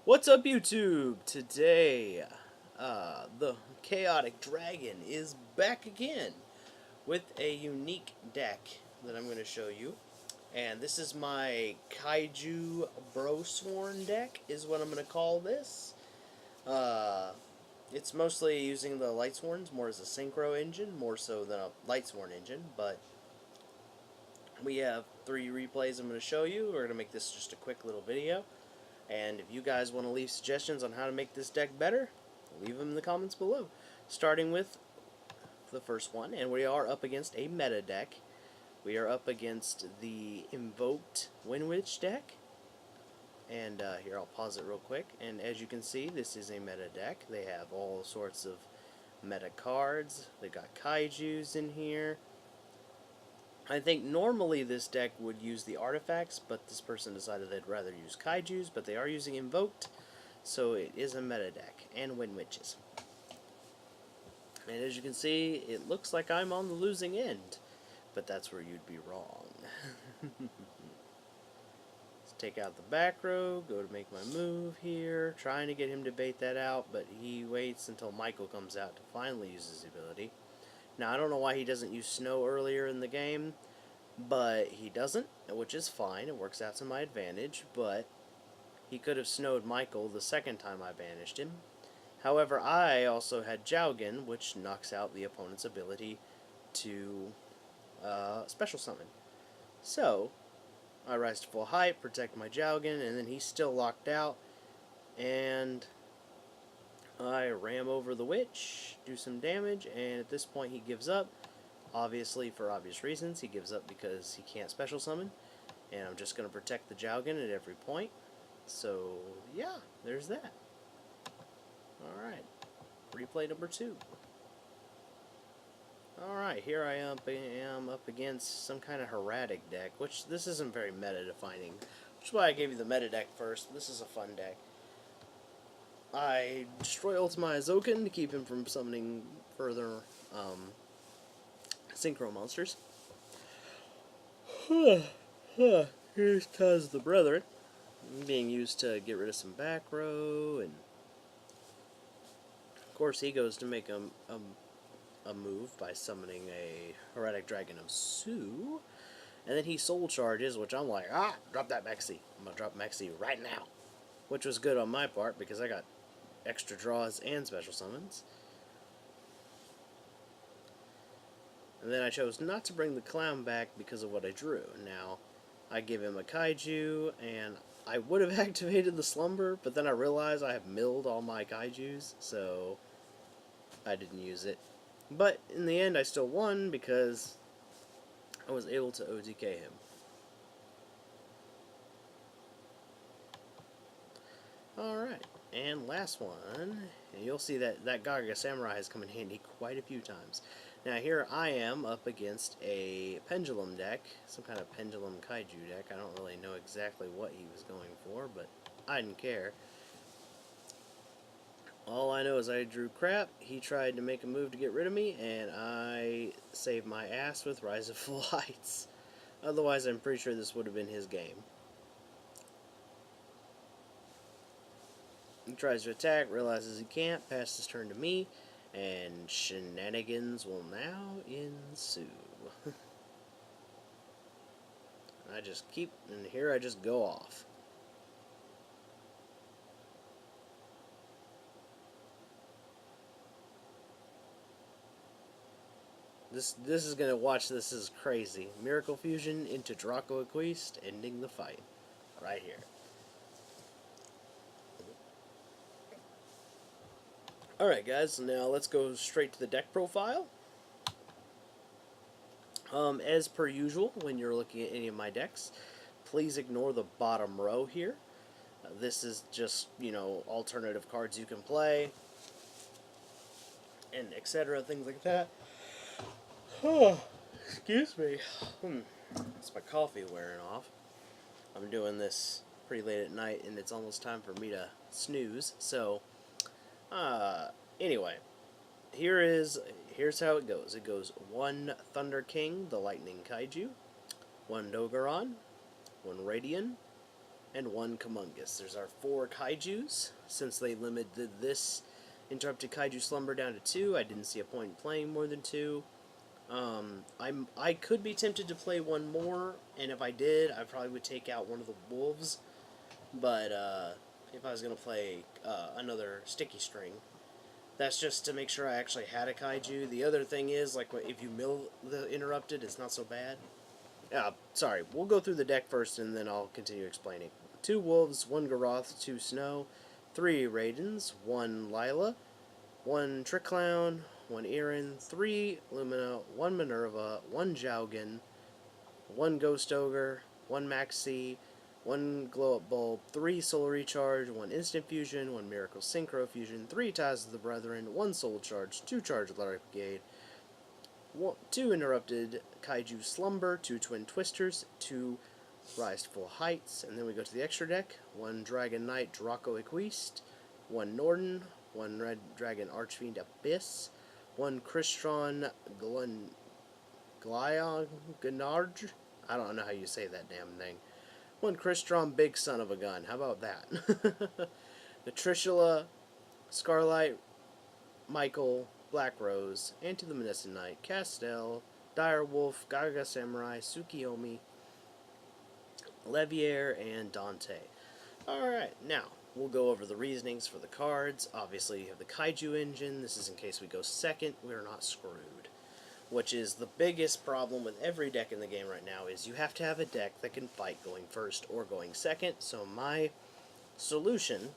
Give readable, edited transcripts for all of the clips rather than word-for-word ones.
What's up, YouTube? Today, the Chaotic Dragon is back again with a unique deck that I'm going to show you. And this is my Kaiju Brosworn deck, is what I'm going to call this. Uh, it's mostly using the Lightsworns more as a synchro engine, more so than a Lightsworn engine, but we have 3 replays I'm going to show you. We're going to make this just a quick little video. And if you guys want to leave suggestions on how to make this deck better, leave them in the comments below. Starting with the first one, and we are up against a meta deck. We are up against the Invoked Wind Witch deck. And here, I'll pause it real quick. And as you can see, this is a meta deck. They have all sorts of meta cards. They got Kaijus in here. I think normally this deck would use the artifacts, but this person decided they'd rather use Kaijus, but they are using Invoked, so it is a meta deck, and Wind Witches. And as you can see, it looks like I'm on the losing end, but that's where you'd be wrong. Let's take out the back row, go to make my move here, trying to get him to bait that out, but he waits until Michael comes out to finally use his ability. Now, I don't know why he doesn't use snow earlier in the game, but he doesn't, which is fine. It works out to my advantage, but he could have snowed Michael the second time I banished him. However, I also had Jowgen, which knocks out the opponent's ability to special summon. So, I rise to full height, protect my Jowgen, and then he's still locked out, and I ram over the witch, do some damage, and at this point he gives up. Obviously, for obvious reasons, he gives up because he can't special summon, and I'm just going to protect the Jowgen at every point. So, yeah, there's that. Alright, replay number 2. Alright, here I am up against some kind of erratic deck, which this isn't very meta defining, which is why I gave you the meta deck first. This is a fun deck. I destroy Ultima Azoken to keep him from summoning further synchro monsters. Here's Taz the Brethren, being used to get rid of some back row, and of course he goes to make a move by summoning a Heretic Dragon of Sue, and then he soul charges, which I'm like, drop that Mexi. I'm gonna drop Mexi right now, which was good on my part because I got extra draws and special summons. And then I chose not to bring the clown back because of what I drew. Now, I give him a Kaiju, and I would have activated the Slumber, but then I realized I have milled all my Kaijus, so I didn't use it. But in the end, I still won because I was able to OTK him. Alright, and last one, and you'll see that Gaga Samurai has come in handy quite a few times. Now here I am up against a Pendulum deck, some kind of Pendulum Kaiju deck. I don't really know exactly what he was going for, but I didn't care. All I know is I drew crap, he tried to make a move to get rid of me, and I saved my ass with Rise of Full Heights. Otherwise, I'm pretty sure this would have been his game. He tries to attack, realizes he can't, passes his turn to me, and shenanigans will now ensue. I just keep, and here I just go off. This is gonna watch. This is crazy. Miracle Fusion into Draco Equiste, ending the fight right here. Alright guys, now let's go straight to the deck profile. As per usual, when you're looking at any of my decks, please ignore the bottom row here. This is just, alternative cards you can play, and etc., things like that. Excuse me. It's my coffee wearing off. I'm doing this pretty late at night, and it's almost time for me to snooze, so anyway, here's how it goes. It goes 1 Thunder King, the Lightning Kaiju, 1 Dogoron, 1 Radian, and 1 Humongous. There's our 4 Kaijus. Since they limited this Interrupted Kaiju Slumber down to 2, I didn't see a point in playing more than 2. I could be tempted to play one more, and if I did, I probably would take out one of the wolves. But if I was going to play another sticky string, that's just to make sure I actually had a Kaiju. The other thing is, like, if you mill the Interrupted, it's not so bad. Sorry, we'll go through the deck first, and then I'll continue explaining. 2 Wolves, 1 Garoth, 2 Snow, 3 Raidens, 1 Lila, 1 Trick Clown, 1 Erin, 3 Lumina, 1 Minerva, 1 Jaugen, 1 Ghost Ogre, 1 Maxi, 1 Glow Up Bulb, 3 Soul Recharge, 1 Instant Fusion, 1 Miracle Synchro Fusion, 3 Ties of the Brethren, 1 Soul Charge, 2 Charge Electric Brigade, 2 Interrupted Kaiju Slumber, 2 Twin Twisters, 2 Rise to Full Heights, and then we go to the extra deck, 1 Dragon Knight Draco Equiste, 1 Norden, 1 Red Dragon Archfiend Abyss, 1 Crystron Glionarge, I don't know how you say that damn thing, 1 Crystron Big Son of a Gun, how about that? The Trishula, Scarlight, Michael, Black Rose, Anti-Luminescent Knight, Castell, Dire Wolf, Gaga Samurai, Tsukiyomi, Levier, and Dante. Alright, now, we'll go over the reasonings for the cards. Obviously, you have the Kaiju engine. This is in case we go second. We're not screwed. Which is the biggest problem with every deck in the game right now, is you have to have a deck that can fight going first or going second. So my solution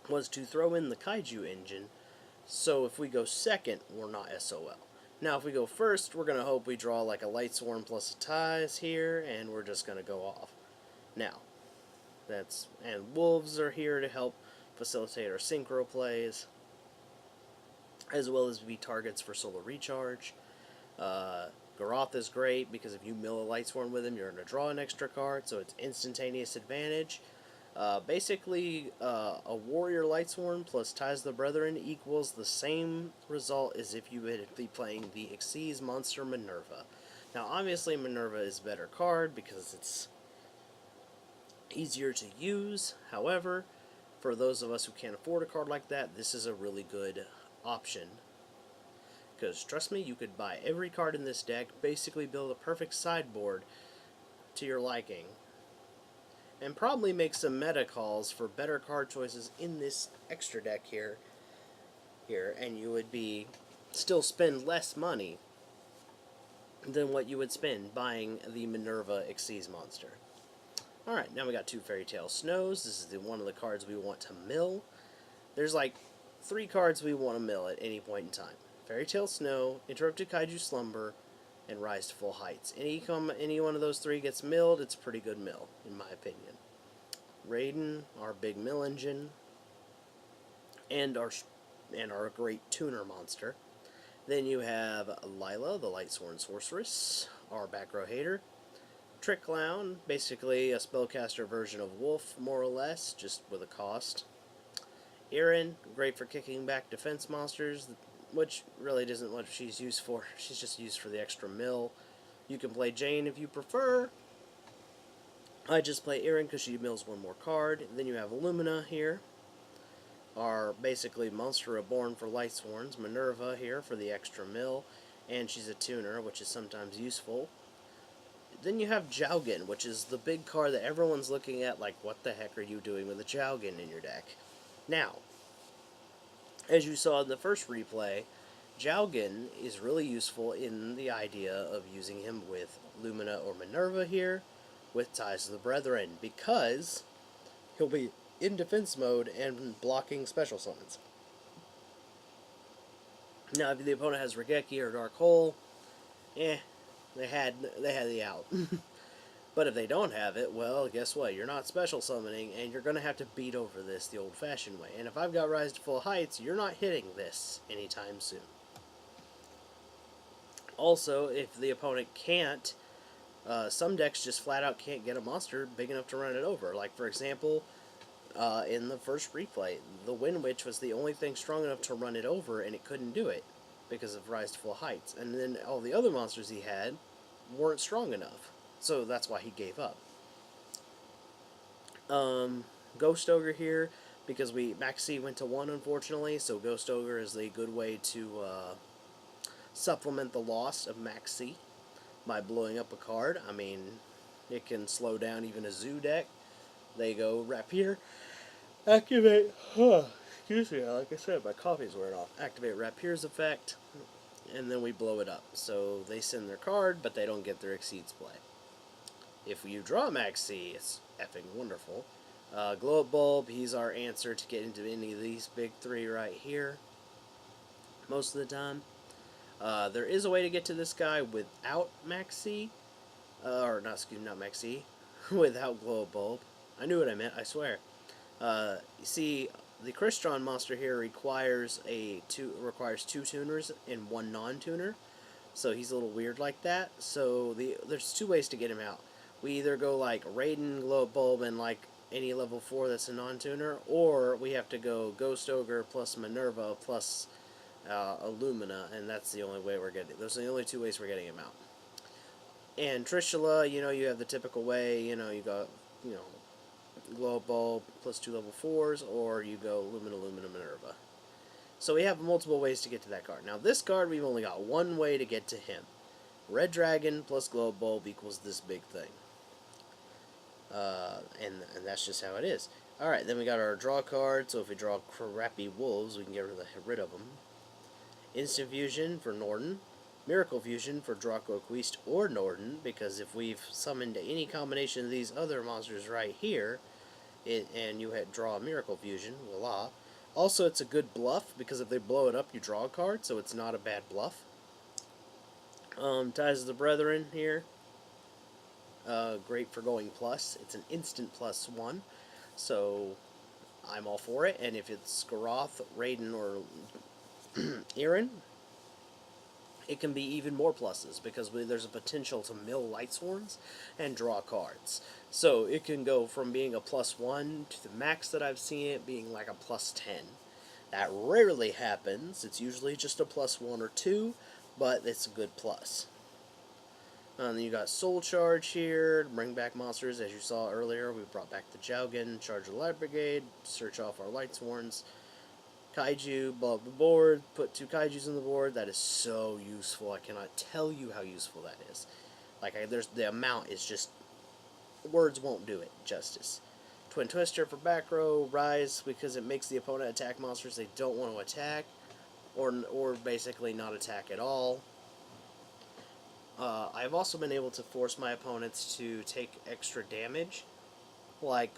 was to throw in the Kaiju engine, so if we go second, we're not SOL. Now, if we go first, we're going to hope we draw like a Lightsworn plus a Ties here, and we're just going to go off. Now, and Wolves are here to help facilitate our Synchro plays, as well as be targets for Solar Recharge. Garoth is great, because if you mill a Lightsworn with him, you're going to draw an extra card, so it's instantaneous advantage. Basically, a Warrior Lightsworn plus Ties the Brethren equals the same result as if you would be playing the Xyz monster Minerva. Now, obviously, Minerva is a better card because it's easier to use. However, for those of us who can't afford a card like that, this is a really good option. Because, trust me, you could buy every card in this deck, basically build a perfect sideboard to your liking, and probably make some meta calls for better card choices in this extra deck here, and you would still spend less money than what you would spend buying the Minerva Xyz monster. Alright, now we got 2 Fairy Tale Snows. This is one of the cards we want to mill. There's like 3 cards we want to mill at any point in time. Fairy Tale Snow, Interrupted Kaiju Slumber, and Rise to Full Heights. Any one of those 3 gets milled, it's a pretty good mill, in my opinion. Raiden, our big mill engine, and our great tuner monster. Then you have Lila, the Lightsworn Sorceress, our back row hater. Trick Clown, basically a spellcaster version of Wolf, more or less, just with a cost. Erin, great for kicking back defense monsters, which really isn't what she's used for. She's just used for the extra mill. You can play Jane if you prefer. I just play Erin because she mills 1 more card. Then you have Illumina here, our basically Monster Reborn for Lightsworns. Minerva here for the extra mill, and she's a tuner, which is sometimes useful. Then you have Jaugen, which is the big card that everyone's looking at like, what the heck are you doing with a Jaugen in your deck? Now, as you saw in the first replay, Jaugen is really useful in the idea of using him with Lumina or Minerva here, with Ties to the Brethren, because he'll be in defense mode and blocking special summons. Now, if the opponent has Regeki or Dark Hole, they had the out. But if they don't have it, well, guess what? You're not special summoning, and you're going to have to beat over this the old-fashioned way. And if I've got Rise to Full Heights, you're not hitting this anytime soon. Also, if the opponent can't, some decks just flat-out can't get a monster big enough to run it over. Like, for example, in the first replay, the Wind Witch was the only thing strong enough to run it over, and it couldn't do it because of Rise to Full Heights. And then all the other monsters he had weren't strong enough. So that's why he gave up. Ghost Ogre here, because Max C went to 1, unfortunately, so Ghost Ogre is a good way to supplement the loss of Max C by blowing up a card. I mean, it can slow down even a zoo deck. They go Rapier, activate, excuse me, like I said, my coffee's wearing off. Activate Rapier's effect, and then we blow it up. So they send their card, but they don't get their Exceeds play. If you draw Max C, it's effing wonderful. Glow Up Bulb, he's our answer to get into any of these big three right here, most of the time. There is a way to get to this guy without Max C, or not, excuse me, not Max C, without Glow Up Bulb. I knew what I meant, I swear. You see, the Crystron monster here requires two tuners and one non-tuner, so he's a little weird like that. So there's two ways to get him out. We either go like Raiden, Glow Up Bulb, and like any level 4 that's a non-tuner, or we have to go Ghost Ogre plus Minerva plus Illumina, and that's the only way we're getting. Those are the only two ways we're getting him out. And Trishula, you have the typical way. You got, Glow Up Bulb plus 2 level 4s, or you go Lumina, Minerva. So we have multiple ways to get to that card. Now this card, we've only got one way to get to him. Red Dragon plus Glow Up Bulb equals this big thing. And that's just how it is. Alright, then we got our draw card, so if we draw crappy wolves, we can get rid of them. Instant Fusion for Norden. Miracle Fusion for Draco Queest or Norden, because if we've summoned any combination of these other monsters right here, and you draw a Miracle Fusion, voila. Also, it's a good bluff, because if they blow it up, you draw a card, so it's not a bad bluff. Ties of the Brethren here. Great for going plus. It's an instant +1, so I'm all for it. And if it's Garoth, Raiden, or Eren, it can be even more pluses, because there's a potential to mill Lightsworns and draw cards. So it can go from being a +1 to the max that I've seen it being like a +10. That rarely happens. It's usually just a +1 or 2, but it's a good plus. Then you got Soul Charge here to bring back monsters. As you saw earlier, we brought back the Jowgen, charge the Light Brigade, search off our Lightsworns. Kaiju, blow up the board, put 2 Kaijus on the board. That is so useful. I cannot tell you how useful that is. The amount is just, words won't do it justice. Twin Twister for back row, Rise, because it makes the opponent attack monsters they don't want to attack, or basically not attack at all. I've also been able to force my opponents to take extra damage, like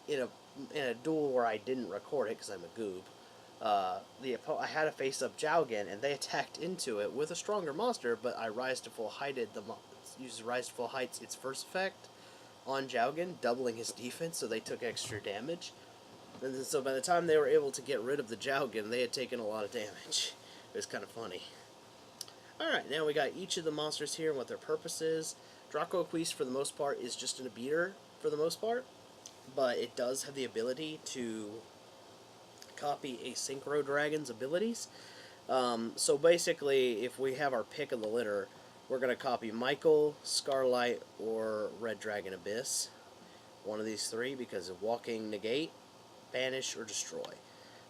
in a duel where I didn't record it because I'm a goob. I had a face-up Jowgen, and they attacked into it with a stronger monster, but I Rise to Full Heighted uses Rise to Full Heights its first effect on Jowgen, doubling his defense, so they took extra damage. And so by the time they were able to get rid of the Jowgen, they had taken a lot of damage. It was kind of funny. Alright, now we got each of the monsters here and what their purpose is. Draco Queest, for the most part, is just a beater, for the most part. But it does have the ability to copy a Synchro Dragon's abilities. So basically, if we have our pick of the litter, we're going to copy Michael, Scarlight, or Red Dragon Abyss. One of these three, because of Walking Negate, Banish, or Destroy.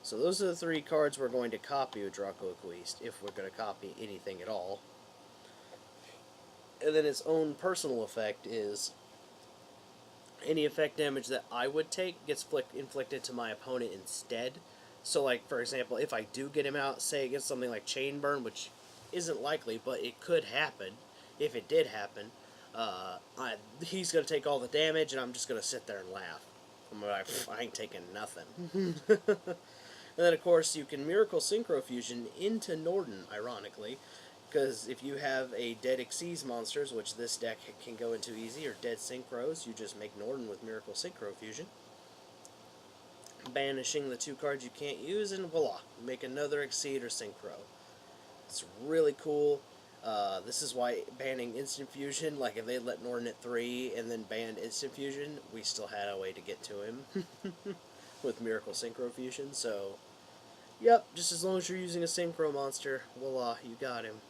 So those are the 3 cards we're going to copy with Draco Queest, if we're going to copy anything at all. And then its own personal effect is any effect damage that I would take gets inflicted to my opponent instead. So, like, for example, if I do get him out, say against something like Chain Burn, which isn't likely, but it could happen, if it did happen, he's going to take all the damage, and I'm just going to sit there and laugh. I'm like, I ain't taking nothing. And then, of course, you can Miracle Synchro Fusion into Norden, ironically, because if you have a Dead Xyz monsters, which this deck can go into easy, or Dead Synchros, you just make Norden with Miracle Synchro Fusion, banishing the 2 cards you can't use, and voila, make another Exceed or Synchro. It's really cool. This is why banning Instant Fusion, like if they let Norden at 3 and then banned Instant Fusion, we still had a way to get to him with Miracle Synchro Fusion. So, yep, just as long as you're using a Synchro monster, voila, you got him.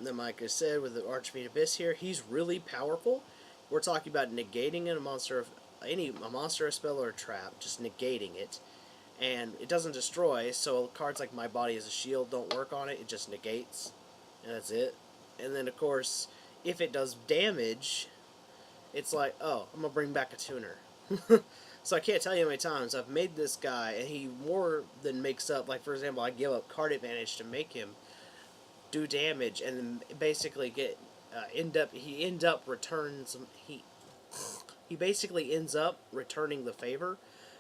then, like I said, with the Archfiend Abyss here, he's really powerful. We're talking about negating a monster, a monster, a spell, or a trap, just negating it, and it doesn't destroy. So cards like My Body as a Shield don't work on it. It just negates, and that's it. And then, of course, if it does damage, it's like, oh, I'm gonna bring back a tuner. So I can't tell you how many times I've made this guy, and he more than makes up. Like, for example, I give up card advantage to make him do damage, and then basically end up returns he basically ends up returning the favor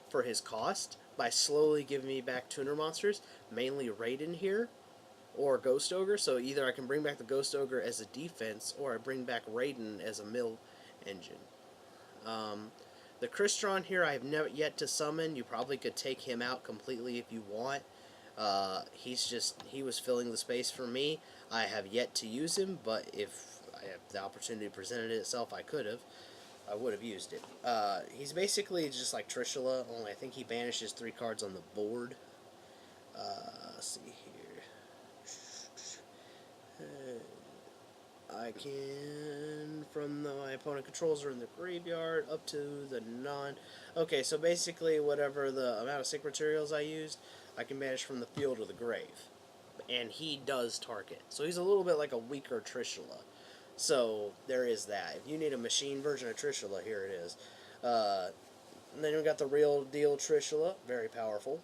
for his cost by slowly giving me back tuner monsters, mainly Raiden here or Ghost Ogre. So either I can bring back the Ghost Ogre as a defense, or I bring back Raiden as a mill engine. The Crystron here I have never yet to summon. You probably could take him out completely if you want. He was filling the space for me. I have yet to use him, but if the opportunity presented itself, I would have used it. He's basically just like Trishula, only I think he banishes 3 cards on the board. Let's see here. I can, from my opponent controls are in the graveyard up to the non. Okay, so basically whatever the amount of sync materials I used, I can banish from the field or the grave. And he does target. So he's a little bit like a weaker Trishula. So there is that. If you need a machine version of Trishula, here it is. And then we got the real deal Trishula, very powerful.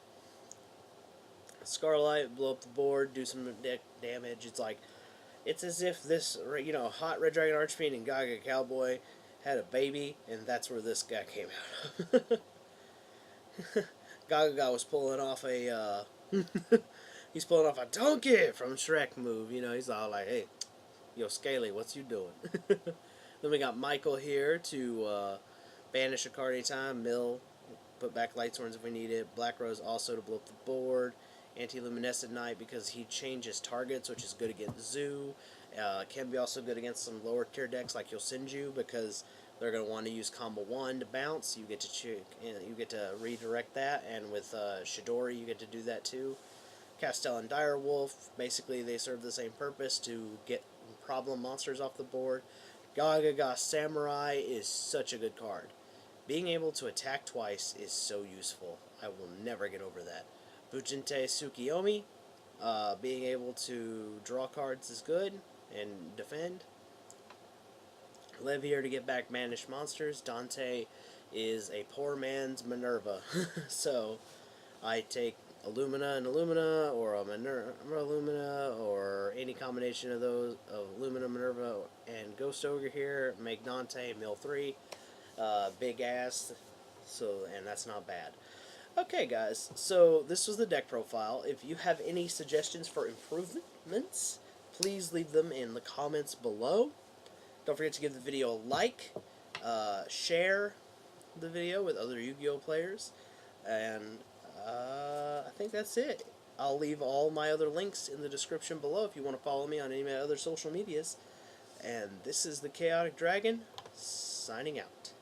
Scarlight, blow up the board, do some damage. It's as if this, Hot Red Dragon Archfiend and Gaga Cowboy had a baby, and that's where this guy came out of. Gaga was pulling off a, he's pulling off a donkey from Shrek move. He's all like, hey, yo, Scaly, what's you doing? Then we got Michael here to banish a card anytime, mill, put back Light Sworns if we need it. Black Rose also to blow up the board. Anti-Luminescent Knight because he changes targets, which is good against Zoo. Can be also good against some lower tier decks like Yosenju because they're going to want to use combo 1 to bounce. You get to redirect that, and with Shidori you get to do that too. Castel and Direwolf, basically they serve the same purpose, to get problem monsters off the board. Gaga Samurai is such a good card. Being able to attack twice is so useful. I will never get over that. Fujinte Tsukiyomi, being able to draw cards is good, and defend. Live here to get back banished monsters. Dante is a poor man's Minerva. So I take Illumina and Illumina, or a Minerva Illumina, or any combination of those, of Illumina, Minerva, and Ghost Ogre here. Make Dante mill 3. Big ass, and that's not bad. Okay, guys, so this was the deck profile. If you have any suggestions for improvements, please leave them in the comments below. Don't forget to give the video a like, share the video with other Yu-Gi-Oh players, and I think that's it. I'll leave all my other links in the description below if you want to follow me on any of my other social medias. And this is the Chaotic Dragon, signing out.